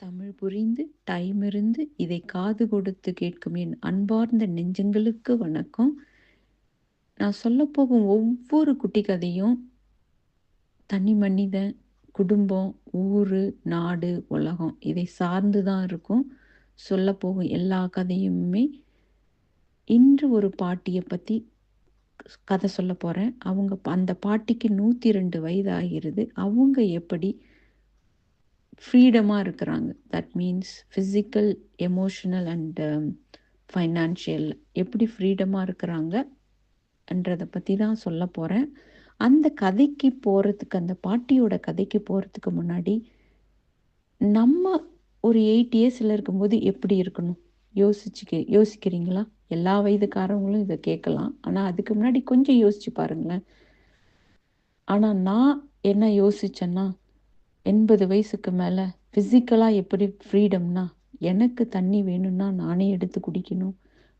தமிழ் புரிந்து டைமிருந்து இதை காது கொடுத்து கேட்கும் என் அன்பார்ந்த நெஞ்சங்களுக்கு வணக்கம். நான் சொல்லப்போகும் ஒவ்வொரு குட்டி கதையும் தனி மனிதன், குடும்பம், ஊரு, நாடு, உலகம் இதை சார்ந்து தான் இருக்கும். சொல்லப்போகும் எல்லா கதையுமே இன்று ஒரு பாட்டிய பத்தி கதை சொல்லப் போறேன். அந்த பாட்டிக்கு 102 வயது ஆகிறது. அவங்க எப்படி ஃப்ரீடமா இருக்கிறாங்க. That means physical, emotional and financial எப்படி ஃப்ரீடமா இருக்கிறாங்கன்றத பத்தி தான் சொல்லப் போறேன். அந்த கதைக்கு போறதுக்கு அந்த பாட்டியோட கதைக்கு போறதுக்கு முன்னாடி, நம்ம ஒரு 8 இயர்ஸ்ல இருக்கும்போது எப்படி இருக்கணும்? யோசிக்கிறீங்களா? எல்லா வயதுக்காரவங்களும் இத கேட்கலாம். ஆனா அதுக்கு முன்னாடி கொஞ்சம் யோசிச்சு பாருங்களேன். ஆனா நான் என்ன யோசிச்சேன்னா 80 வயசுக்கு மேல ஃபிசிக்கலா எப்படி ஃப்ரீடம்னா, எனக்கு தண்ணி வேணும்னா நானே எடுத்து குடிக்கணும்.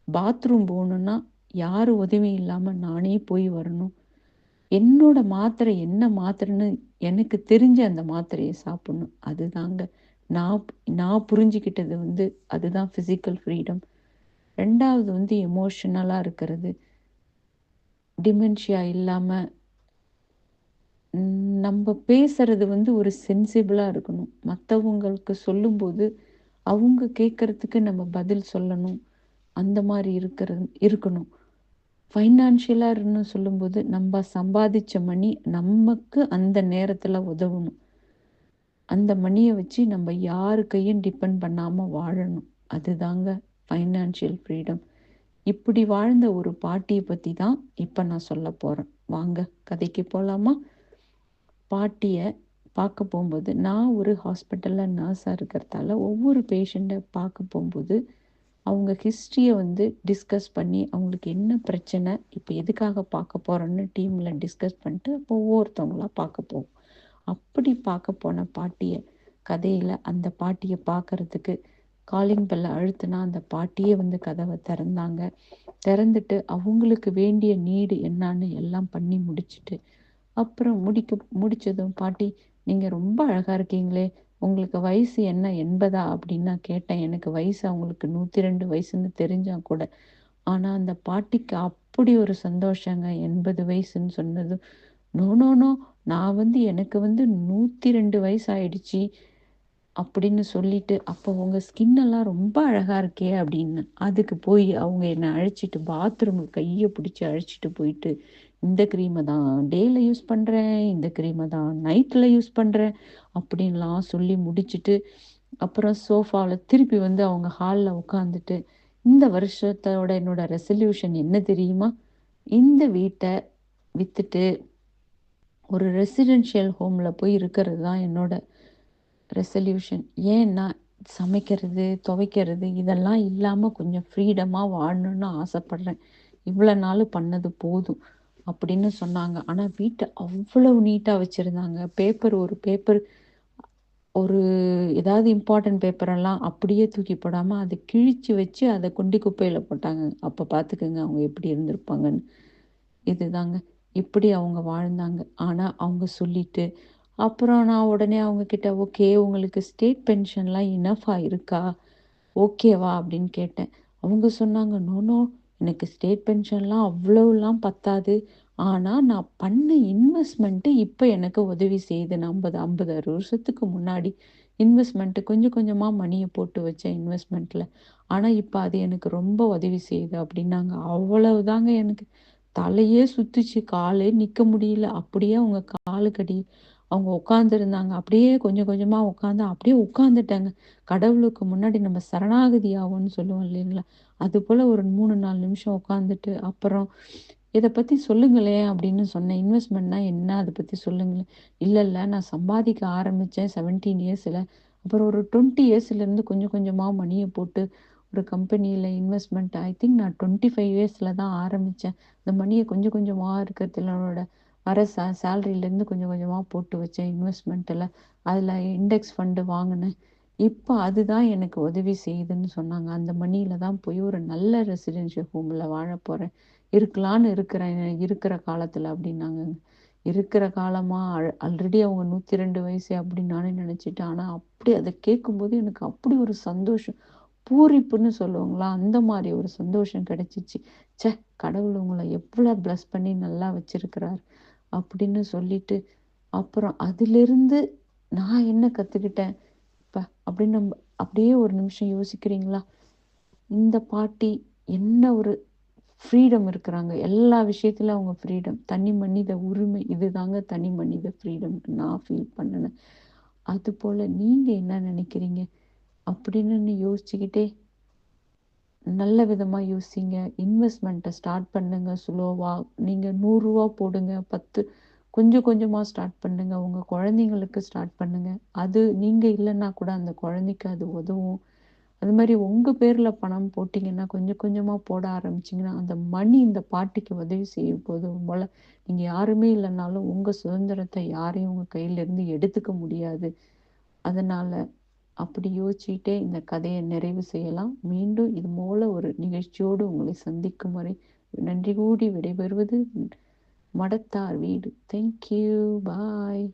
பாத்ரூம் போகணும்னா யார் உதவியும் இல்லாம நானே போய் வரணும். என்னோட மாத்திரை என்ன மாத்திரைன்னு எனக்கு தெரிஞ்ச அந்த மாத்திரைய சாப்பிடணும். அதுதாங்க நான் நான் புரிஞ்சுக்கிட்டது அதுதான் ஃபிசிக்கல் ஃப்ரீடம். 2வது எமோஷனலா இருக்கிறது. டிமென்ஷியா இல்லாம நம்ம பேசுறது ஒரு சென்சிபிளா இருக்கணும். மத்தவங்களுக்கு சொல்லும்போது, அவங்க கேட்கறதுக்கு நம்ம பதில் சொல்லணும். அந்த மாரி இருக்கணும். ஃபைனான்ஷியலான்னு சொல்லும்போது, நம்ம சம்பாதிச்ச மணி நமக்கு அந்த நேரத்துல உதவணும். அந்த மணிய வச்சு நம்ம யாரு கையும் டிபெண்ட் பண்ணாம வாழணும். அதுதாங்க ஃபைனான்ஷியல் ஃப்ரீடம். இப்படி வாழ்ந்த ஒரு பாட்டிய பத்தி தான் இப்ப நான் சொல்லப் போறேன். வாங்க கதைக்கு போலாமா? பாட்டிய பார்க்க போம்போது, நான் ஒரு ஹாஸ்பிட்டல்ல நர்ஸா இருக்கிறதால, ஒவ்வொரு பேஷண்ட்ட பார்க்க போம்போது, அவங்க ஹிஸ்டரிய டிஸ்கஸ் பண்ணி, அவங்களுக்கு என்ன பிரச்சனை, இப்ப எதுக்காக பார்க்க போறோம்ன்னு டீம்ல டிஸ்கஸ் பண்ணிட்டு, அப்போ ஒவ்வொருத்தவங்களா பார்க்க போவோம். அப்படி பார்க்க போன கதையில அந்த பாட்டிய பார்க்கறதுக்கு காலிங் பெல்ல அழுத்துனா, அந்த பாட்டியே கதவ திறந்தாங்க. திறந்துட்டு அவங்களுக்கு வேண்டிய நீடு என்னான்னு எல்லாம் பண்ணி முடிச்சுட்டு, அப்புறம் முடிச்சதும், "பாட்டி நீங்க ரொம்ப அழகா இருக்கீங்களே! உங்களுக்கு வயசு என்ன 80ஆ?" அப்படின்னு நான் கேட்டேன். எனக்கு வயசு அவங்களுக்கு 102 வயசுன்னு தெரிஞ்சா கூட. ஆனா அந்த பாட்டிக்கு அப்படி ஒரு சந்தோஷங்க. 80 வயசுன்னு சொன்னதும். "No, no, no. நான் எனக்கு 102 வயசு ஆயிடுச்சு." அப்படின்னு சொல்லிட்டு, "அப்போ உங்க ஸ்கின் எல்லாம் ரொம்ப அழகா இருக்கே!" அப்படின்னு. அதுக்கு போய் அவங்க என்ன அழைச்சிட்டு பாத்ரூம்ல கைய பிடிச்சு அழைச்சிட்டு போயிட்டு, "இந்த கிரீம தான் டேல யூஸ் பண்றேன். இந்த கிரீம தான் நைட்ல யூஸ் பண்றேன்." அப்படின்லாம் சொல்லி முடிச்சுட்டு, அப்புறம் சோஃபால திருப்பி அவங்க ஹால்ல உட்காந்துட்டு, "இந்த வருஷத்தோட என்னோட ரெசல்யூஷன் என்ன தெரியுமா? இந்த வீட்ட வித்துட்டு ஒரு ரெசிடென்ஷியல் ஹோம்ல போய் இருக்கிறது தான் என்னோட ரெசல்யூஷன். ஏன்னா, சமைக்கிறது, துவைக்கிறது இதெல்லாம் இல்லாம கொஞ்சம் ஃப்ரீடமா வாழணும்னு ஆசைப்படுறேன். இவ்வளோ நாள் பண்ணது போதும்." அப்படின்னு சொன்னாங்க. ஆனா வீட்ட அவ்வளவு நீட்டா வச்சிருந்தாங்க. ஒரு பேப்பர் ஒரு ஏதாவது இம்பார்ட்டன்ட் பேப்பரெல்லாம் அப்படியே தூக்கி போடாம, அத கிழிச்சு வச்சு அத கொண்டு குப்பையில போட்டாங்க. அப்ப பார்த்துக்கங்க அவங்க எப்படி இருந்திருப்பாங்கன்னு. இதுதாங்க. இப்படி அவங்க வாழ்ந்தாங்க. ஆனா அவங்க சொல்லிட்டு, அப்புறம் நான் உடனே அவங்க கிட்ட, "ஓகே உங்களுக்கு ஸ்டேட் பென்ஷன்லாம் இனஃபா இருக்கா? ஓகேவா?" அப்படின்னு கேட்டேன். அவங்க சொன்னாங்க, "நோ, நோ. எனக்கு ஸ்டேட் பென்ஷன்லாம் அவ்வளவுலாம் பத்தாது. ஆனா நான் பண்ண இன்வெஸ்ட்மென்ட் இப்ப எனக்கு உதவி செய்யுது. நான் 50, 60 வருஷத்துக்கு முன்னாடி இன்வெஸ்ட்மென்ட் கொஞ்சம் கொஞ்சமா மணிய போட்டு வச்சேன் இன்வெஸ்ட்மென்ட்ல. ஆனா இப்ப அது எனக்கு ரொம்ப உதவி செய்யுது." அப்படின்னாங்க. அவ்வளவுதாங்க எனக்கு தலையே சுத்துச்சு. காலே நிக்க முடியல. அப்படியே அவங்க காலுக்கடி அவங்க உட்கார்ந்திருந்தாங்க. அப்படியே கொஞ்சம் கொஞ்சமா அப்படியே உட்கார்ந்துட்டேங்க. கடவுளுக்கு முன்னாடி நம்ம சரணாகதி ஆவோம்ன்னு சொல்லுவோம் இல்லைங்களா? அதுபோல ஒரு 3, 4 நிமிஷம் உட்காந்துட்டு, அப்புறம் "இத பத்தி சொல்லுங்களேன்" அப்படின்னு சொன்னேன். "இன்வெஸ்ட்மென்ட்னா என்ன? அத பத்தி சொல்லுங்களேன்." "இல்ல, இல்ல. நான் சம்பாதிக்க ஆரம்பிச்சேன் 17 இயர்ஸ்ல. அப்புறம் ஒரு 20 இயர்ஸ்லேருந்து கொஞ்சம் கொஞ்சமா மணிய போட்டு ஒரு கம்பெனியில இன்வெஸ்ட்மென்ட் ஐ திங்க் நான் 25 இயர்ஸ்ல தான் ஆரம்பிச்சேன். இந்த மணிய கொஞ்சம் கொஞ்சமா இருக்கிறதுல என்னோட வர சேலரிலேருந்து கொஞ்சம் கொஞ்சமா போட்டு வச்சேன் இன்வெஸ்ட்மெண்ட்ல. அதில இண்டெக்ஸ் ஃபண்ட் வாங்குனேன். இப்ப அதுதான் எனக்கு உதவி செய்யுதுன்னு சொன்னாங்க. அந்த மணியில தான் போய் ஒரு நல்ல ரெசிடென்ஷியல் ஹோம்ல வாழப் போறேன். இருக்கலான்னு இருக்கிறேன் இருக்கிற காலத்துல அப்படின்னாங்கங்க. இருக்கிற காலமா ஆல்ரெடி அவங்க 102 வயசு அப்படின்னு நானே நினச்சிட்டேன். ஆனால் அப்படி அதை கேட்கும்போது எனக்கு அப்படி ஒரு சந்தோஷம், பூரிப்புன்னு சொல்லுவாங்களா, அந்த மாதிரி ஒரு சந்தோஷம் கிடைச்சிச்சு. ச்சே, கடவுள் உங்களை எவ்வளோ ப்ளஸ் பண்ணி நல்லா வச்சிருக்கிறார் அப்படின்னு சொல்லிட்டு, அப்புறம் அதிலிருந்து நான் என்ன கற்றுக்கிட்டேன் இப்ப அப்படின்னு நம்ம அப்படியே ஒரு நிமிஷம் யோசிக்கிறீங்களா? இந்த பாட்டி என்ன ஒரு ஃப்ரீடம் இருக்கிறாங்க. எல்லா விஷயத்திலும் அவங்க ஃப்ரீடம். தனி மனித உரிமை இதுதாங்க தனி மனித ஃப்ரீடம் நான் ஃபீல் பண்ணுனேன். அதுபோல நீங்க என்ன நினைக்கிறீங்க? அப்படின்னு யோசிச்சுக்கிட்டே நல்ல விதமா யோசிங்க. இன்வெஸ்ட்மெண்ட்ட ஸ்டார்ட் பண்ணுங்க ஸ்லோவா. நீங்க ரூ. 100 போடுங்க. 10 கொஞ்சம் கொஞ்சமா ஸ்டார்ட் பண்ணுங்க. உங்க குழந்தைங்களுக்கு ஸ்டார்ட் பண்ணுங்க. அது நீங்க இல்லன்னா கூட அந்த குழந்தைக்கு அது உதவும். அது மாரி உங்க பேர்ல பணம் போட்டீங்கன்னா, கொஞ்சம் கொஞ்சமா போட ஆரம்பிச்சீங்கன்னா, அந்த மணி இந்த பாட்டிக்கு உதவி செய்ய போது போல, நீங்க யாருமே இல்லனாலும் உங்க சுதந்திரத்த யாரையும் உங்க கையிலருந்து எடுத்துக்க முடியாது. அதனால அப்படி யோசிச்சுட்டே இந்த கதையை நிறைவு செய்யலாம். மீண்டும் இது போல ஒரு நிகழ்ச்சியோடு உங்களை சந்திக்கும் வரை நன்றி கூடி விடைபெறுவது மடத்தார் வீடு. தேங்க்யூ. பாய்.